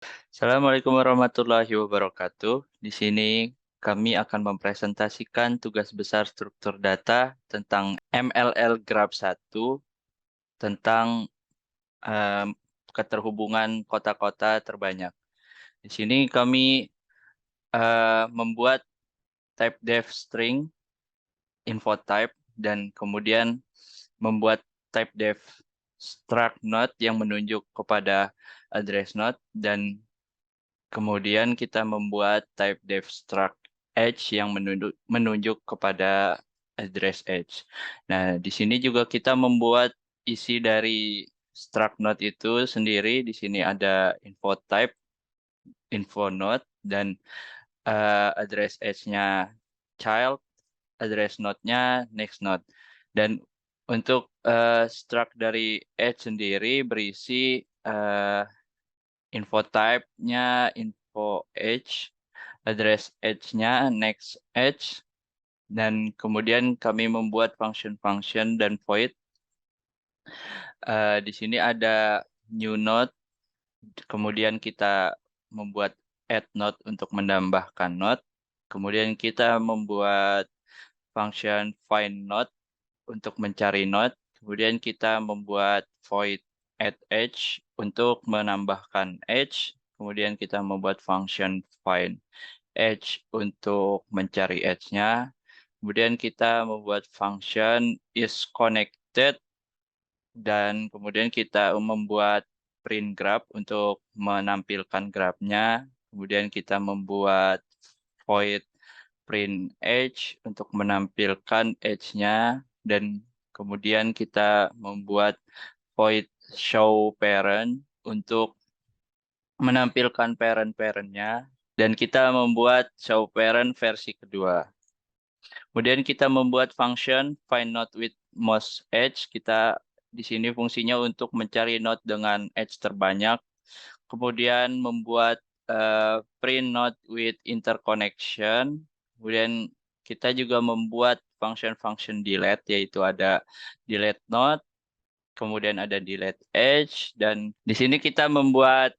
Assalamualaikum warahmatullahi wabarakatuh. Di sini kami akan mempresentasikan tugas besar struktur data tentang MLL Graph 1 tentang em, keterhubungan kota-kota terbanyak. Di sini kami membuat type def string info type dan kemudian membuat type def struct node yang menunjuk kepada address node dan kemudian kita membuat type def struct edge yang menunjuk kepada address edge. Nah, di sini juga kita membuat isi dari struct node itu sendiri. Di sini ada info type, info node, dan address edge-nya child, address node-nya next node. Dan untuk struct dari edge sendiri berisi info type-nya info edge, address edge-nya next edge, dan kemudian kami membuat function-function dan void. Di sini ada new node, kemudian kita membuat add node untuk menambahkan node, kemudian kita membuat function find node untuk mencari node, kemudian kita membuat void add edge untuk menambahkan edge, kemudian kita membuat function find edge untuk mencari edge-nya. Kemudian kita membuat function is connected dan kemudian kita membuat print graph untuk menampilkan grafnya. Kemudian kita membuat void print edge untuk menampilkan edge-nya dan kemudian kita membuat void show parent untuk menampilkan parent-parentnya dan kita membuat show parent versi kedua. Kemudian kita membuat function find node with most edge. Kita di sini fungsinya untuk mencari node dengan edge terbanyak. Kemudian membuat print node with interconnection. Kemudian kita juga membuat function-function delete, yaitu ada delete node, kemudian ada delete edge, dan di sini kita membuat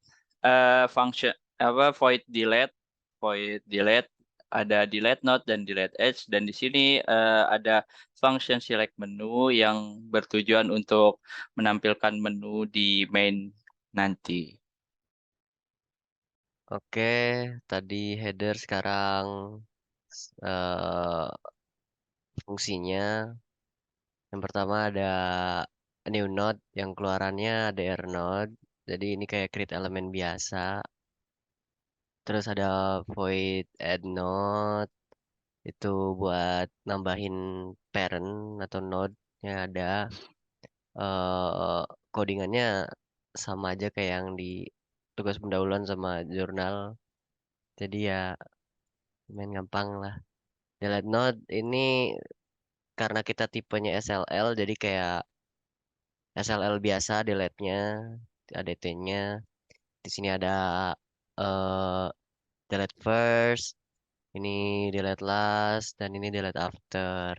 function void delete, ada delete node dan delete edge, dan di sini ada function select menu yang bertujuan untuk menampilkan menu di main nanti. Oke, tadi header sekarang eh, fungsinya. Yang pertama ada new node yang keluarannya ada error node. Jadi ini kayak create elemen biasa. Terus ada void add node itu buat nambahin parent atau node yang ada. eh Codingannya sama aja kayak yang di tugas pendahuluan sama jurnal. Jadi ya main gampang lah. Delete node ini karena kita tipenya SLL jadi kayak SLL biasa delete-nya ada T-nya. Di sini ada eh delete first, ini delete last dan ini delete after.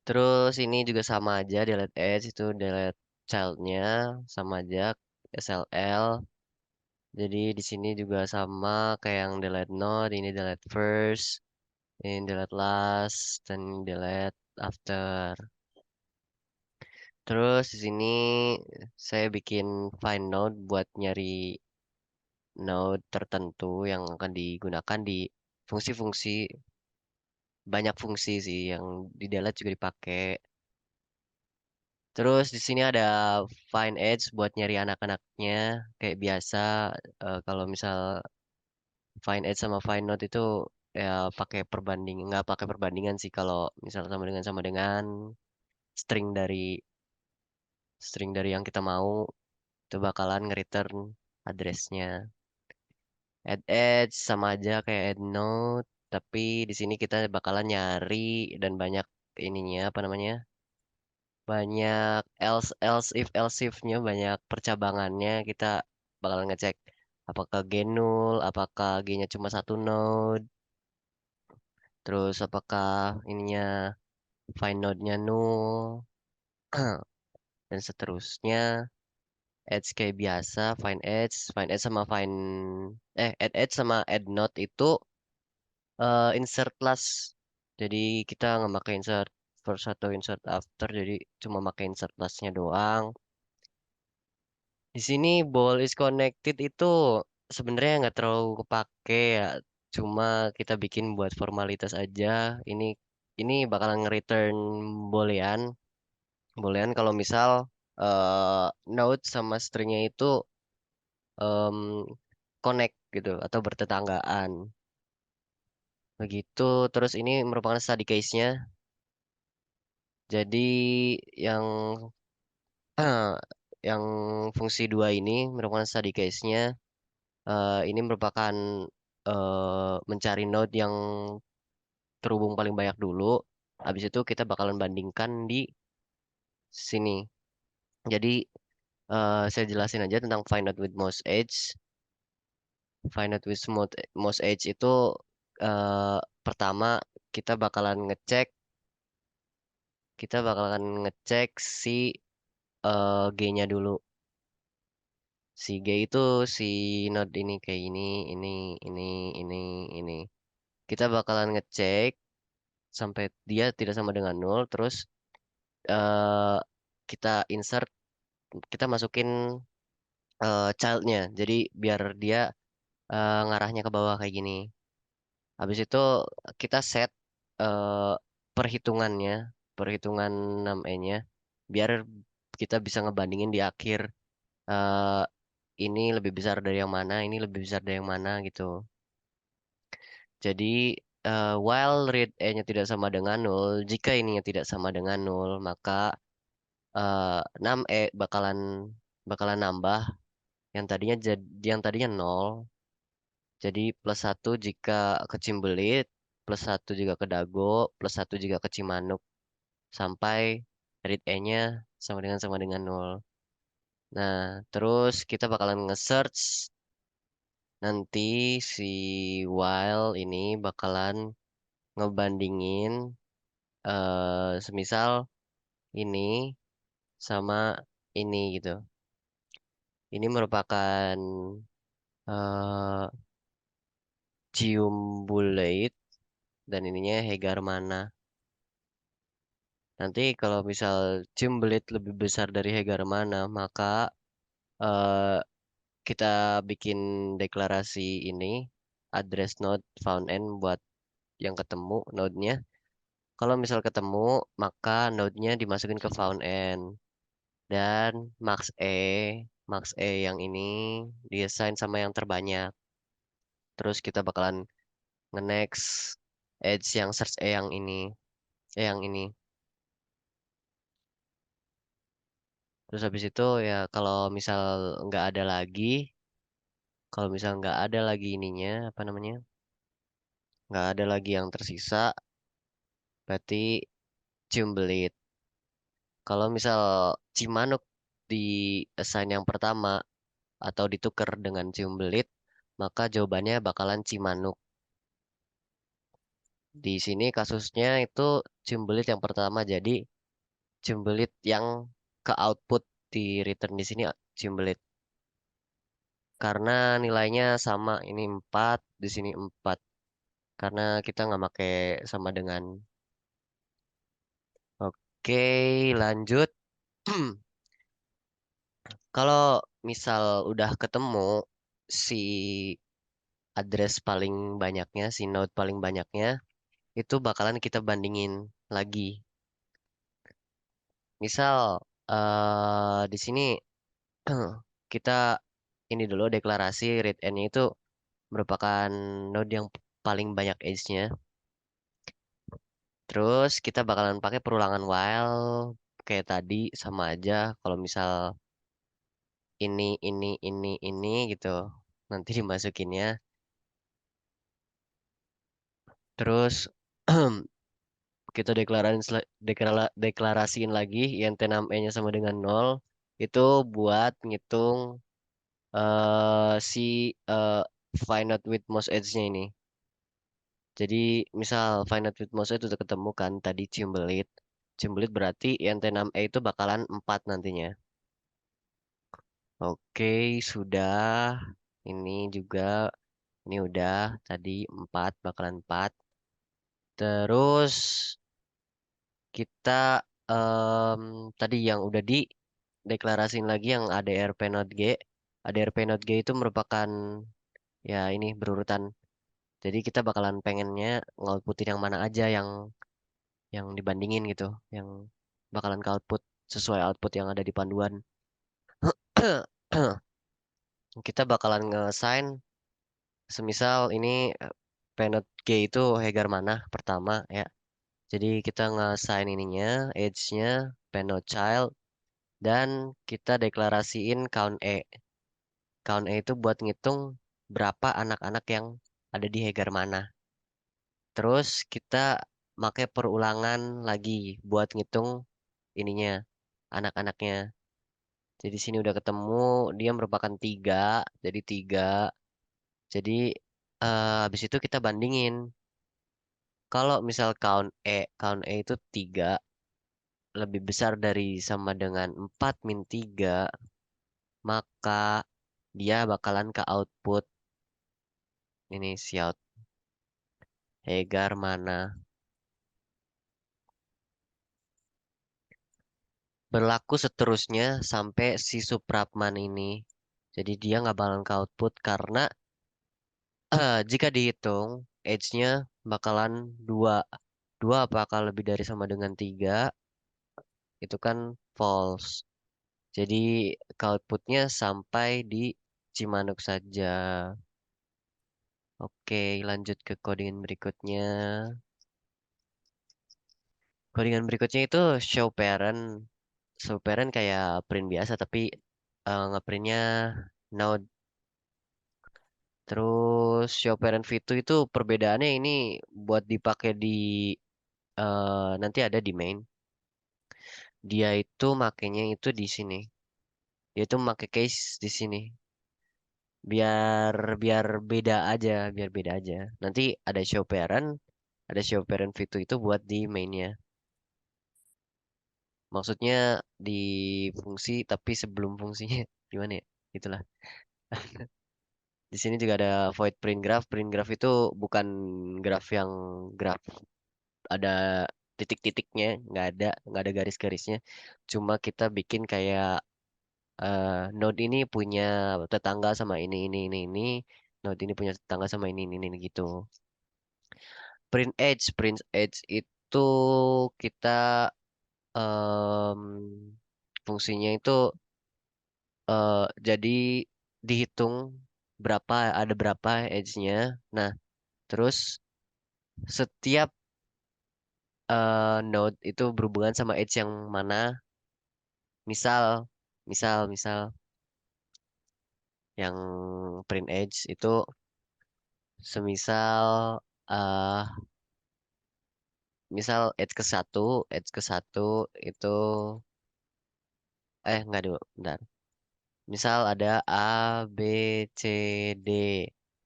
Terus ini juga sama aja delete edge itu delete child-nya sama aja SLL. Jadi di sini juga sama kayak yang delete node, ini delete first, ini delete last dan ini delete after. Terus di sini saya bikin find node buat nyari node tertentu yang akan digunakan di fungsi-fungsi banyak fungsi sih yang di delete juga dipakai. Terus di sini ada find edge buat nyari anak-anaknya kayak biasa. Kalau misal find edge sama find node itu ya pakai perbanding nggak pakai perbandingan sih kalau misal sama dengan string dari yang kita mau itu bakalan nge-return addressnya. Add edge sama aja kayak add node, tapi di sini kita bakalan nyari dan banyak ininya apa namanya? Banyak else if-nya, banyak percabangannya. Kita bakalan ngecek apakah G null, apakah G-nya cuma satu node, terus apakah ininya find node-nya null dan seterusnya. edge kayak biasa, find edge sama add edge sama add node itu insert last. Jadi kita nggak pakai insert first atau insert after, jadi cuma pakai insert lastnya doang. Di sini ball is connected itu sebenarnya nggak terlalu kepake ya. Cuma kita bikin buat formalitas aja. Ini ini bakalan nge-return boolean. Boolean kalau misal eh, node sama stringnya itu em, connect gitu atau bertetanggaan. Begitu. Terus ini merupakan study case-nya. Jadi yang yang fungsi dua ini merupakan study case-nya. Ini merupakan mencari node yang terhubung paling banyak dulu. Habis itu kita bakalan bandingkan di sini. Jadi saya jelasin aja tentang find node with most edge. Find node with most edge itu eh, pertama kita bakalan ngecek si G-nya dulu. Si G itu si node ini kayak ini, ini, ini, ini. Kita bakalan ngecek sampai dia tidak sama dengan nol, terus eh kita insert, kita masukin childnya, jadi biar dia ngarahnya ke bawah kayak gini. Habis itu kita set eh, perhitungannya, perhitungan 6E-nya, biar kita bisa ngebandingin di akhir eh, ini lebih besar dari yang mana, ini lebih besar dari yang mana gitu. Jadi while read E-nya tidak sama dengan nol, jika ininya tidak sama dengan nol, maka 6E bakalan nambah yang tadinya nol, jadi plus satu jika ke Cimbelit, plus satu juga ke Dago, plus satu juga ke Cimanuk, sampai read E-nya sama dengan nol. Nah, terus kita bakalan nge-search, nanti si while ini bakalan ngebandingin semisal ini sama ini gitu. Ini merupakan eh cium bulleit dan ininya Hegar mana. Nanti kalau misal cium belit lebih besar dari Hegar mana, maka eh kita bikin deklarasi ini address node found n buat yang ketemu node-nya. Kalau misal ketemu, maka node-nya dimasukin ke found n dan max e yang ini diassign sama yang terbanyak. Terus kita bakalan nge-next edge yang search e yang ini, yang ini. Terus habis itu ya nggak ada lagi, kalau misal nggak ada lagi ininya, apa namanya, nggak ada lagi yang tersisa, berarti cium belit. Kalau misal Cimanuk di assign yang pertama atau ditukar dengan cium belit, maka jawabannya bakalan Cimanuk. Di sini kasusnya itu cium belit yang pertama, jadi cium belit yang ke output di return di sini cium belit. Karena nilainya sama, ini 4 di sini 4. Karena kita nggak pakai sama dengan. Oke, lanjut. Kalau misal udah ketemu si address paling banyaknya, si node paling banyaknya, itu bakalan kita bandingin lagi. Misal di sini kita ini dulu deklarasi read n-nya itu merupakan node yang paling banyak edge-nya. Terus kita bakalan pakai perulangan while kayak tadi, sama aja. Kalau misal ini gitu, nanti dimasukinnya. Terus kita deklarasiin lagi int 6e-nya sama dengan nol. Itu buat ngitung si eh, find out with most edge-nya ini. Jadi misal find out with most edge udah ketemu kan tadi ciumbelit. Ciumbelit berarti int 6e itu bakalan 4 nantinya. Oke, sudah. Ini juga, ini udah tadi 4, bakalan 4. Terus kita tadi yang udah di deklarasin lagi yang ADRP Node G. ADRP Node G itu merupakan ya ini berurutan. Jadi kita bakalan pengennya nge-outputin yang mana aja yang dibandingin gitu, yang bakalan ke output sesuai output yang ada di panduan. Kita bakalan nge-assign semisal ini P-Node G itu Hegar mana pertama ya. Jadi kita nge-assign ininya, age-nya, P-Node child, dan kita deklarasiin count E. Count E itu buat ngitung berapa anak-anak yang ada di Hegar mana. Terus kita pakai perulangan lagi buat ngitung ininya, anak-anaknya. Jadi sini udah ketemu, dia merupakan 3, jadi 3. Jadi habis itu kita bandingin. Kalau misal count E itu 3 lebih besar dari sama dengan 4 min 3, maka dia bakalan ke output ini shout Hegar mana. Berlaku seterusnya sampai si Suprapman ini. Jadi dia nggak bakalan ke output karena jika dihitung age-nya bakalan 2. 2 apakah lebih dari sama dengan 3? Itu kan false. Jadi ke outputnya sampai di Cimanuk saja. Oke, lanjut ke codingan berikutnya. Codingan berikutnya itu show parent. Show parent kayak print biasa tapi ngeprintnya node. Terus show parent v2 itu perbedaannya ini buat dipakai di nanti ada di main. Dia itu makainya itu di sini. Dia itu pakai case di sini. Biar biar beda aja, biar beda aja. Nanti ada show parent v2 itu buat di mainnya. Maksudnya di fungsi tapi sebelum fungsinya gimana ya? Itulah. Di sini juga ada void print graph. Print graph itu bukan graph yang graph ada titik-titiknya, nggak ada garis-garisnya. Cuma kita bikin kayak node ini punya tetangga sama ini. Node ini punya tetangga sama ini gitu. Print edge itu kita em, fungsinya itu jadi dihitung ada berapa edge-nya. Nah, terus setiap node itu berhubungan sama edge yang mana. Misal, misal yang print edge itu semisal eh misal edge ke satu itu enggak dulu, bentar. Misal ada A, B, C, D.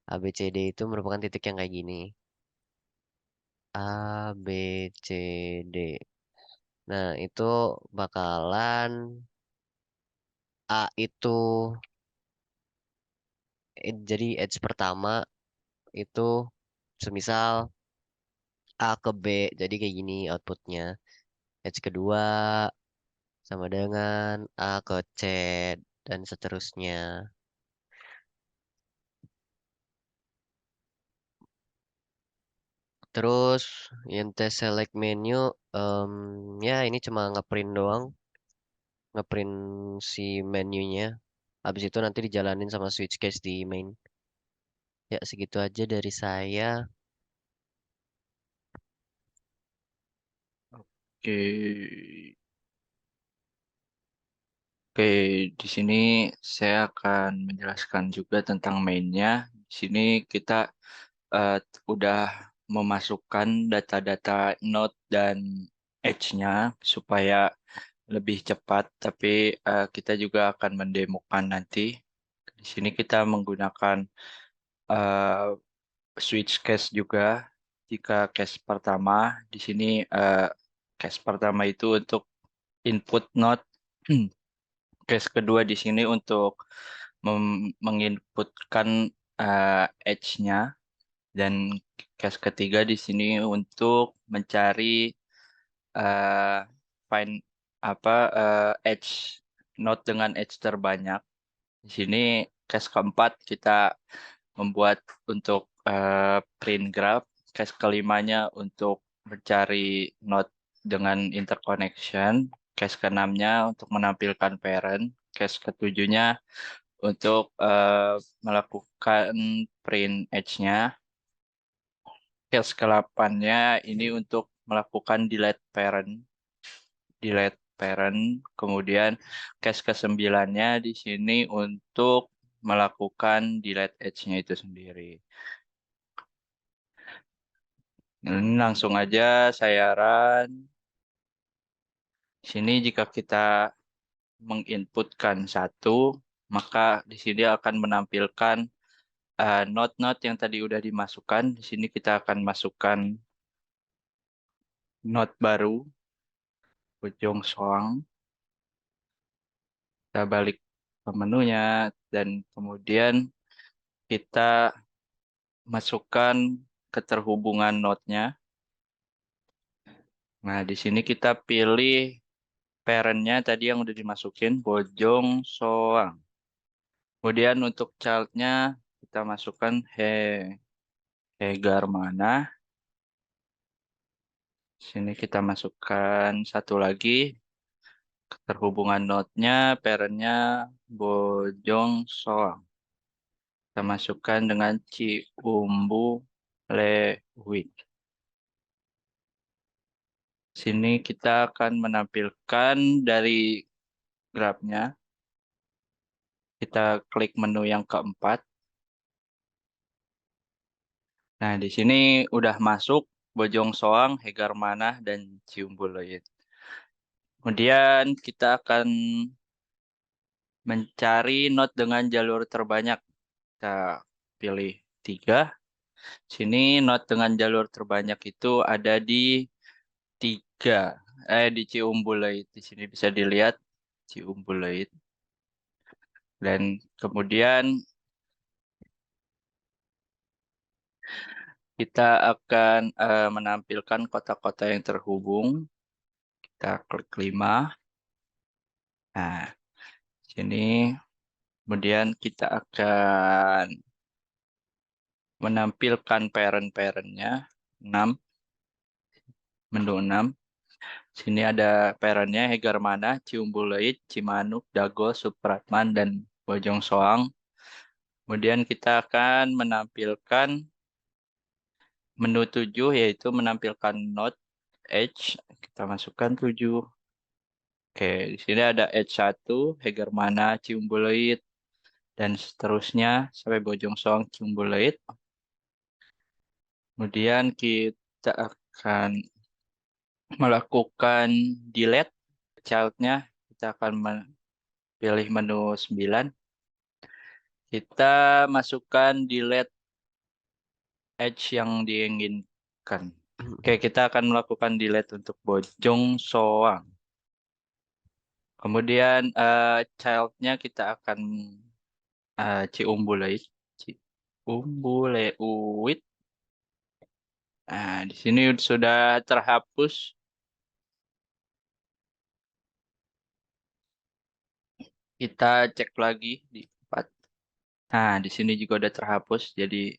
A, B, C, D itu merupakan titik yang kayak gini. A, B, C, D. Nah, itu bakalan A itu jadi edge pertama itu semisal A ke B. Jadi kayak gini outputnya. Edge kedua sama dengan A ke C dan seterusnya. Terus yang tes select menu ya ini cuma ngeprint doang, ngeprint si menunya. Habis itu nanti dijalanin sama switch case di main. Ya segitu aja dari saya. Oke. Oke, di sini saya akan menjelaskan juga tentang mainnya. Di sini kita eh, udah memasukkan data-data node dan edge-nya supaya lebih cepat, tapi kita juga akan mendemokan nanti. Di sini kita menggunakan eh, switch case juga. Jika case pertama, di sini case pertama itu untuk input node. Case kedua di sini untuk menginputkan edge-nya, dan case ketiga di sini untuk mencari eh, find edge node dengan edge terbanyak. Di sini case keempat kita membuat untuk print graph. Case kelimanya untuk mencari node dengan interconnection. Case keenamnya untuk menampilkan parent. Case ketujuhnya untuk melakukan print edge-nya. Case ke-8-nya ini untuk melakukan delete parent. Kemudian case ke-9-nya di sini untuk melakukan delete edge-nya itu sendiri. Ini langsung aja saya run. Sini jika kita menginputkan satu, maka di sini akan menampilkan node-node yang tadi udah dimasukkan. Di sini kita akan masukkan node baru, Bojong Soang. Kita balik ke menunya dan kemudian kita masukkan keterhubungan node-nya. Nah, di sini kita pilih parent-nya tadi yang udah dimasukin, Bojong Soang. Kemudian untuk child-nya kita masukkan Hegar mana. Sini kita masukkan satu lagi, keterhubungan node-nya, parent-nya Bojong Soang. Kita masukkan dengan Ciumbu Lewit. Sini kita akan menampilkan dari grafnya. Kita klik menu yang keempat. Nah, di sini udah masuk Bojong Soang, Hegar Manah, dan Ciumbuleuit. Kemudian kita akan mencari node dengan jalur terbanyak. Kita pilih 3. Sini node dengan jalur terbanyak itu ada di 3. Di Ciumbuleuit. Di sini bisa dilihat Ciumbuleuit. Dan kemudian kita akan menampilkan kota-kota yang terhubung. Kita klik 5. Nah, sini kemudian kita akan menampilkan parent-parentnya 6. Menu 6. Sini ada parentnya Hegar Manah, Ciumbuleuit, Cimanuk, Dago, Supratman, dan Bojong Soang. Kemudian kita akan menampilkan menu 7, yaitu menampilkan node edge. Kita masukkan 7. Oke, di sini ada edge 1, Hegar Manah, Ciumbuleuit, dan seterusnya sampai Bojong Soang, Ciumbuleuit. Kemudian kita akan melakukan delete child-nya. Kita akan pilih menu 9. Kita masukkan delete edge yang diinginkan. Oke, kita akan melakukan delete untuk Bojong Soang. Kemudian child-nya kita akan Ciumbuleuit. Ciumbuleuit. Nah, di sini sudah terhapus. Kita cek lagi di 4. Nah, di sini juga udah terhapus, jadi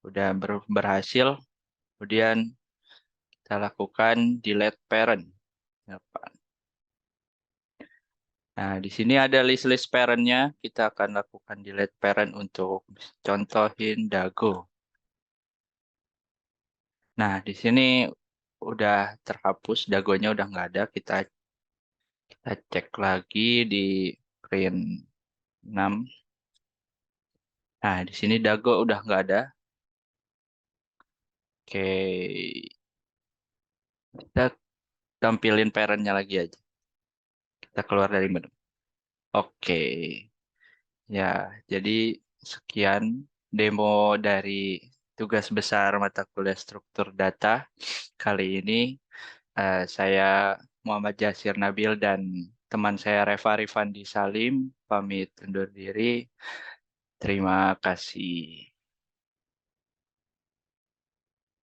udah berhasil. Kemudian kita lakukan delete parent. Nah, di sini ada list-list parent-nya. Kita akan lakukan delete parent untuk contohin Dago. Nah, di sini udah terhapus, Dagonya udah nggak ada. Kita cek lagi di print 6. Nah, di sini Dago udah nggak ada. Oke, kita tampilin parent-nya lagi aja. Kita keluar dari menu. Oke, ya, jadi sekian demo dari tugas besar mata kuliah struktur data. Kali ini saya Muhammad Jasir Nabil dan teman saya Reva Rifandi Salim, pamit undur diri. Terima kasih.